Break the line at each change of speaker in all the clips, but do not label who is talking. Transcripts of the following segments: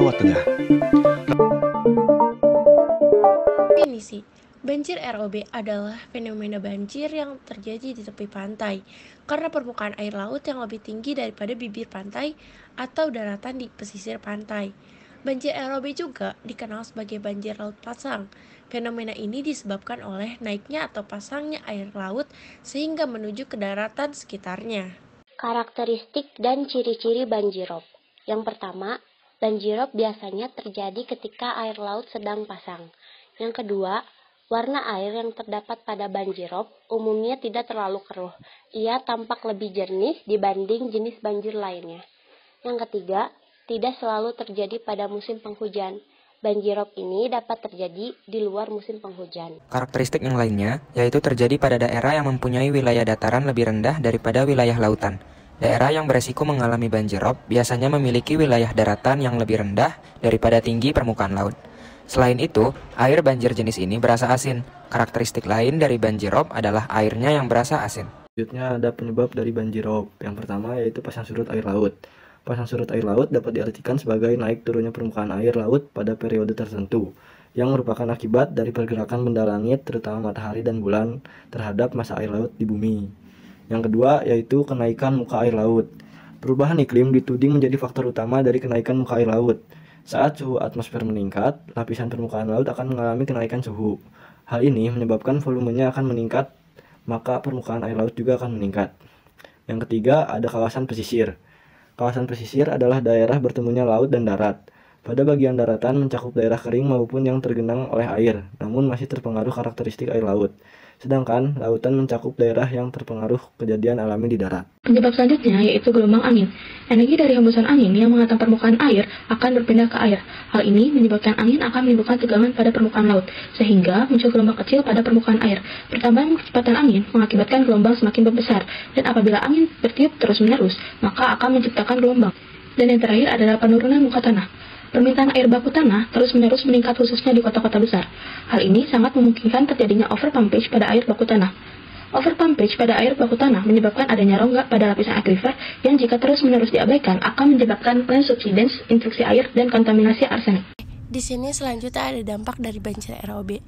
Jawa Tengah.
Definisi banjir ROB adalah fenomena banjir yang terjadi di tepi pantai karena permukaan air laut yang lebih tinggi daripada bibir pantai atau daratan di pesisir pantai. Banjir ROB juga dikenal sebagai banjir laut pasang. Fenomena ini disebabkan oleh naiknya atau pasangnya air laut sehingga menuju ke daratan sekitarnya.
Karakteristik dan ciri-ciri banjirop. Yang pertama, banjirop biasanya terjadi ketika air laut sedang pasang. Yang kedua, warna air yang terdapat pada banjirop umumnya tidak terlalu keruh. Ia tampak lebih jernih dibanding jenis banjir lainnya. Yang ketiga, tidak selalu terjadi pada musim penghujan. Banjirop ini dapat terjadi di luar musim penghujan.
Karakteristik yang lainnya yaitu terjadi pada daerah yang mempunyai wilayah dataran lebih rendah daripada wilayah lautan. Daerah yang beresiko mengalami banjirop biasanya memiliki wilayah daratan yang lebih rendah daripada tinggi permukaan laut. Selain itu, air banjir jenis ini berasa asin. Karakteristik lain dari banjirop adalah airnya yang berasa asin.
Selanjutnya ada penyebab dari banjirop. Yang pertama yaitu pasang surut air laut. Pasang surut air laut dapat diartikan sebagai naik turunnya permukaan air laut pada periode tertentu, yang merupakan akibat dari pergerakan benda langit terutama matahari dan bulan terhadap massa air laut di bumi. Yang kedua yaitu kenaikan muka air laut. Perubahan iklim dituding menjadi faktor utama dari kenaikan muka air laut. Saat suhu atmosfer meningkat, lapisan permukaan laut akan mengalami kenaikan suhu. Hal ini menyebabkan volumenya akan meningkat, maka permukaan air laut juga akan meningkat. Yang ketiga, ada kawasan pesisir. Kawasan pesisir adalah daerah bertemunya laut dan darat. Pada bagian daratan mencakup daerah kering maupun yang tergenang oleh air, namun masih terpengaruh karakteristik air laut. Sedangkan lautan mencakup daerah yang terpengaruh kejadian alami di darat.
Penyebab selanjutnya yaitu gelombang angin. Energi dari hembusan angin yang menghantam permukaan air akan berpindah ke air. Hal ini menyebabkan angin akan menimbulkan tegangan pada permukaan laut, sehingga muncul gelombang kecil pada permukaan air. Pertambahan kecepatan angin mengakibatkan gelombang semakin membesar, dan apabila angin bertiup terus-menerus, maka akan menciptakan gelombang. Dan yang terakhir adalah penurunan muka tanah. Permintaan air baku tanah terus-menerus meningkat khususnya di kota-kota besar. Hal ini sangat memungkinkan terjadinya overpumpage pada air baku tanah. Overpumpage pada air baku tanah menyebabkan adanya rongga pada lapisan aquifer yang jika terus-menerus diabaikan akan menyebabkan subsidence, infeksi air, dan kontaminasi arsenik.
Di sini selanjutnya ada dampak dari banjir ROB.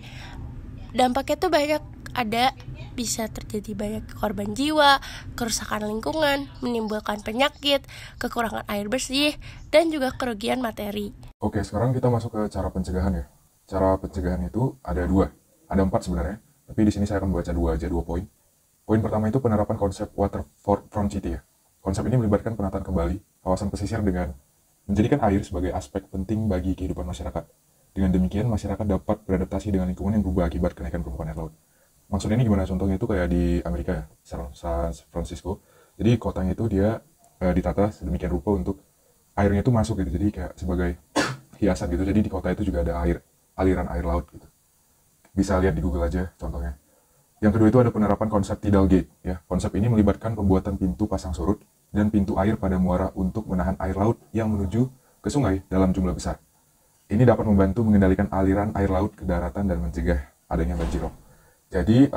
Dampaknya tuh banyak, ada bisa terjadi banyak korban jiwa, kerusakan lingkungan, menimbulkan penyakit, kekurangan air bersih, dan juga kerugian materi.
Oke, sekarang kita masuk ke cara pencegahan ya. Cara pencegahan itu ada 2, ada 4 sebenarnya. Tapi di sini saya akan baca 2 poin. Poin pertama itu penerapan konsep waterfront city ya. Konsep ini melibatkan penataan kembali kawasan pesisir dengan menjadikan air sebagai aspek penting bagi kehidupan masyarakat. Dengan demikian, masyarakat dapat beradaptasi dengan lingkungan yang berubah akibat kenaikan permukaan air laut. Maksudnya ini gimana? Contohnya itu kayak di Amerika ya, San Francisco. Jadi kotanya itu dia ditata sedemikian rupa untuk airnya itu masuk gitu. Jadi kayak sebagai hiasan gitu. Jadi di kota itu juga ada aliran air laut gitu. Bisa lihat di Google aja contohnya. Yang kedua itu ada penerapan konsep tidal gate ya. Konsep ini melibatkan pembuatan pintu pasang surut dan pintu air pada muara untuk menahan air laut yang menuju ke sungai dalam jumlah besar. Ini dapat membantu mengendalikan aliran air laut ke daratan dan mencegah adanya banjirop. Jadi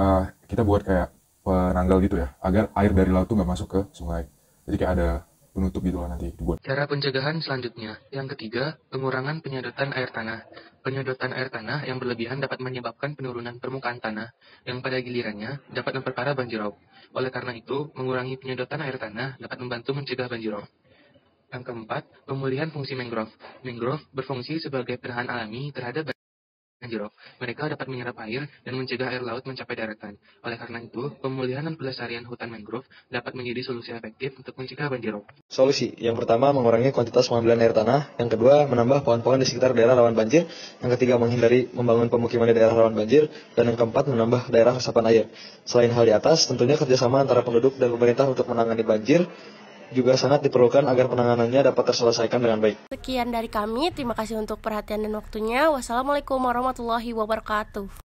kita buat kayak penanggal gitu ya, agar air dari laut tuh nggak masuk ke sungai. Jadi kayak ada penutup gitu lah nanti dibuat.
Cara pencegahan selanjutnya, yang ketiga, pengurangan penyedotan air tanah. Penyedotan air tanah yang berlebihan dapat menyebabkan penurunan permukaan tanah, yang pada gilirannya dapat memperparah banjirop. Oleh karena itu, mengurangi penyedotan air tanah dapat membantu mencegah banjirop. Yang keempat, pemulihan fungsi mangrove. Mangrove berfungsi sebagai penahan alami terhadap banjirop. Mereka dapat menyerap air dan mencegah air laut mencapai daratan. Oleh karena itu, pemulihan dan pelestarian hutan mangrove dapat menjadi solusi efektif untuk mencegah banjirop.
Solusi, yang pertama mengurangi kuantitas pengambilan air tanah, yang kedua menambah pohon-pohon di sekitar daerah rawan banjir, yang ketiga menghindari membangun pemukiman di daerah rawan banjir, dan yang keempat menambah daerah resapan air. Selain hal di atas, tentunya kerjasama antara penduduk dan pemerintah untuk menangani banjir juga sangat diperlukan agar penanganannya dapat terselesaikan dengan baik.
Sekian dari kami, terima kasih untuk perhatian dan waktunya. Wassalamualaikum warahmatullahi wabarakatuh.